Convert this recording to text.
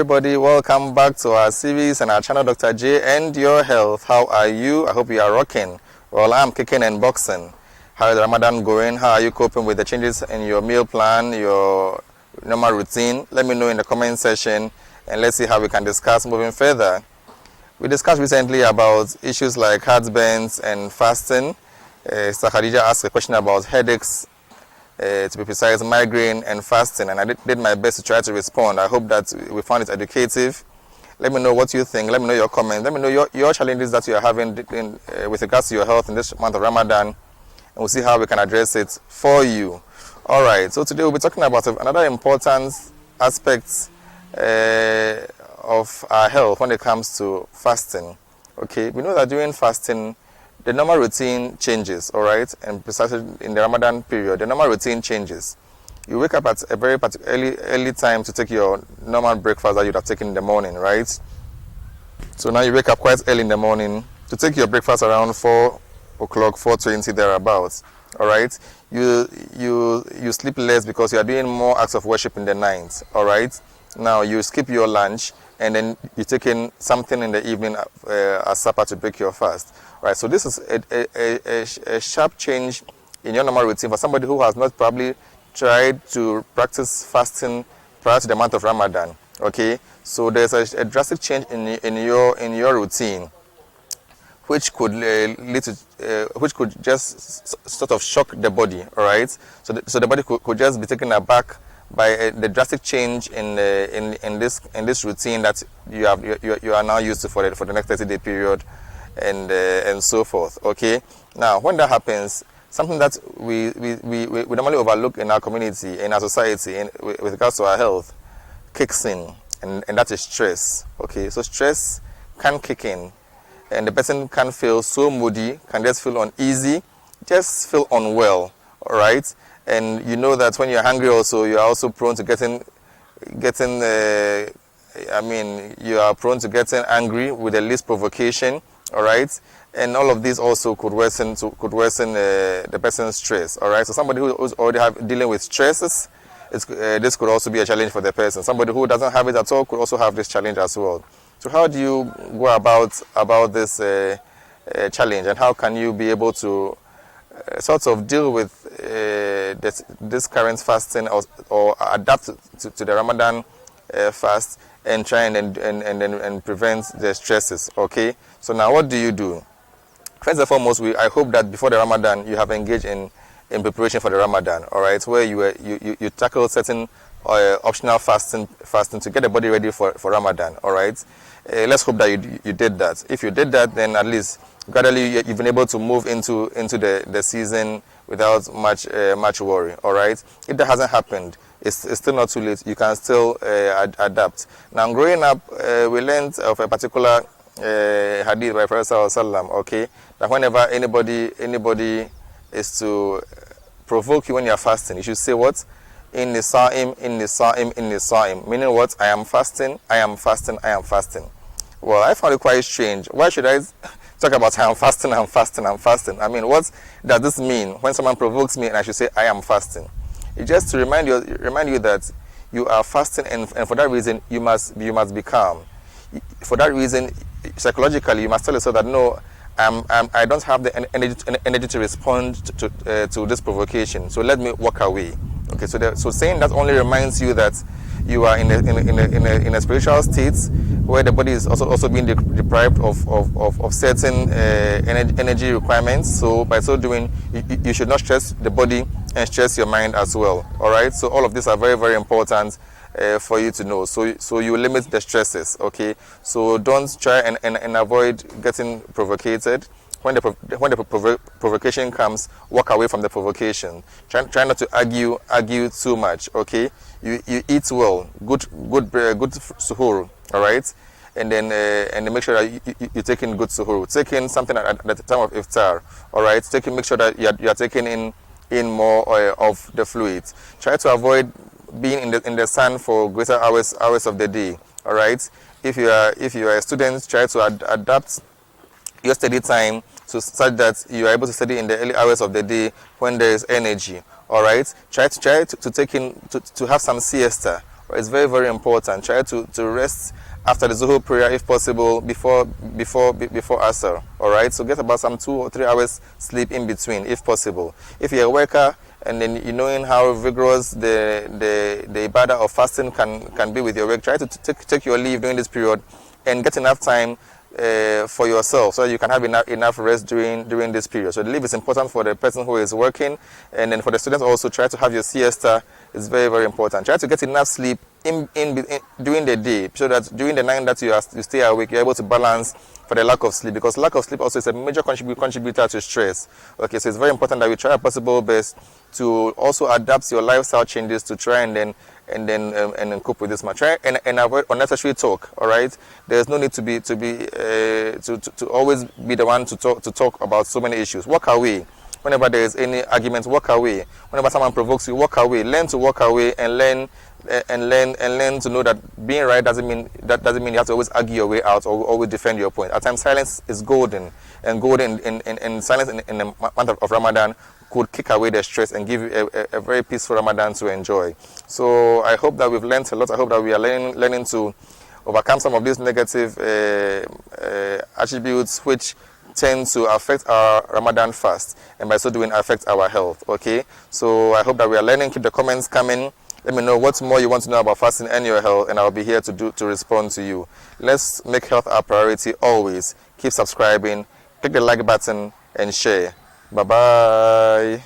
everybody, welcome back to our series and our channel, Dr. J and Your Health. How are you? I hope you are rocking. Well, I'm kicking and boxing. How is Ramadan going? How are you coping with the changes in your meal plan, your normal routine? Let me know in the comment section and let's see how we can discuss moving further. We discussed recently about issues like heartburns and fasting. Sister Khadija asked a question about headaches, to be precise, migraine and fasting, and I did my best to try to respond. I hope that we found it educative. Let me know what you think. Let me know your comments. Let me know your challenges that you are having with regards to your health in this month of Ramadan, and we'll see how we can address it for you. All right, so today we'll be talking about another important aspect of our health when it comes to fasting. Okay, we know that during fasting, the normal routine changes, all right? And precisely in the Ramadan period, the normal routine changes. You wake up at a very early time to take your normal breakfast that you'd have taken in the morning, right? So now you wake up quite early in the morning to take your breakfast around 4 o'clock, 4:20 thereabouts, all right? You sleep less because you are doing more acts of worship in the night, all right? Now you skip your lunch and then you take in something in the evening as supper to break your fast. Right, so this is a sharp change in your normal routine for somebody who has not probably tried to practice fasting prior to the month of Ramadan. Okay, so there's a drastic change in your routine, which could lead to which could just sort of shock the body. All right, so the body could just be taken aback by the drastic change in this routine that you are now used to for the next 30-day period. And so forth. Okay, now when that happens, something that we normally overlook in our community, in our society, with regards to our health, kicks in, and that is stress. Okay, so stress can kick in, and the person can feel so moody, can just feel uneasy, just feel unwell. All right, and you know that when you're hungry, also you are also prone to getting. You are prone to getting angry with the least provocation. All right, and all of these also could worsen the person's stress. All right, so somebody who's already dealing with stresses, this could also be a challenge for the person. Somebody who doesn't have it at all could also have this challenge as well. So how do you go about this challenge, and how can you be able to sort of deal with this current fasting or adapt to the Ramadan fast and try and prevent the stresses? Okay, so now what do you do? First and foremost, I hope that before the Ramadan you have engaged in preparation for the Ramadan. All right, where you tackle certain optional fasting to get the body ready for Ramadan. All right, let's hope that you did that. If you did that, then at least gradually you've been able to move into the season without much worry. All right, if that hasn't happened, it's still not too late. You can still adapt. Now, growing up, we learned of a particular hadith by Prophet Sallallahu, okay, that whenever anybody is to provoke you when you are fasting, you should say what? In the sa'im, meaning what? I am fasting, I am fasting, I am fasting. Well, I found it quite strange. Why should I talk about I am fasting, I'm fasting, I'm fasting? I mean, what does this mean when someone provokes me and I should say I am fasting? It's just to remind you that you are fasting, and for that reason you must be calm. For that reason, psychologically, you must tell yourself that no, I don't have the energy to respond to this provocation. So let me walk away. Okay, so saying that only reminds you that you are in a spiritual state where the body is also being deprived of certain energy requirements. So by so doing, you should not stress the body and stress your mind as well. All right. So all of these are very, very important for you to know. So you limit the stresses. Okay. So don't try and avoid getting provocated. When the provocation comes, walk away from the provocation. Try not to argue too much. Okay, you eat well, good suhoor. All right, and then make sure that you take in good suhoor. Take in something at the time of iftar. All right, make sure that you are taking in more of the fluids. Try to avoid being in the sun for greater hours of the day. All right, if you are a student, try to adapt your study time such that you are able to study in the early hours of the day when there is energy. All right, try to take in to have some siesta. It's very, very important. Try to rest after the Zuhur prayer if possible, before Asr. All right, so get about some 2 or 3 hours sleep in between if possible. If you're a worker and then you knowing how vigorous the ibadah of fasting can be with your work, try to take your leave during this period and get enough time for yourself, so you can have enough rest during this period. So the leave is important for the person who is working, and then for the students also, try to have your siesta. It's very, very important. Try to get enough sleep in during the day, so that during the night that you stay awake, you're able to balance for the lack of sleep, because lack of sleep also is a major contributor to stress. Okay, so it's very important that we try our possible best to also adapt your lifestyle changes to try and then cope with this matter, and avoid unnecessary talk. All right, there's no need to always be the one to talk about so many issues. Walk away whenever there is any argument. Walk away whenever someone provokes you. Walk away. Learn to walk away and learn to know that being right doesn't mean you have to always argue your way out or always defend your point. At times, silence is golden, and golden in silence in the month of Ramadan could kick away the stress and give you a very peaceful Ramadan to enjoy. So I hope that we've learned a lot. I hope that we are learning to overcome some of these negative attributes which tend to affect our Ramadan fast, and by so doing affect our health. Okay, so I hope that we are learning. Keep the comments coming. Let me know what more you want to know about fasting and your health, and I'll be here to respond to you. Let's make health our priority always. Keep subscribing, click the like button, and share. Bye-bye.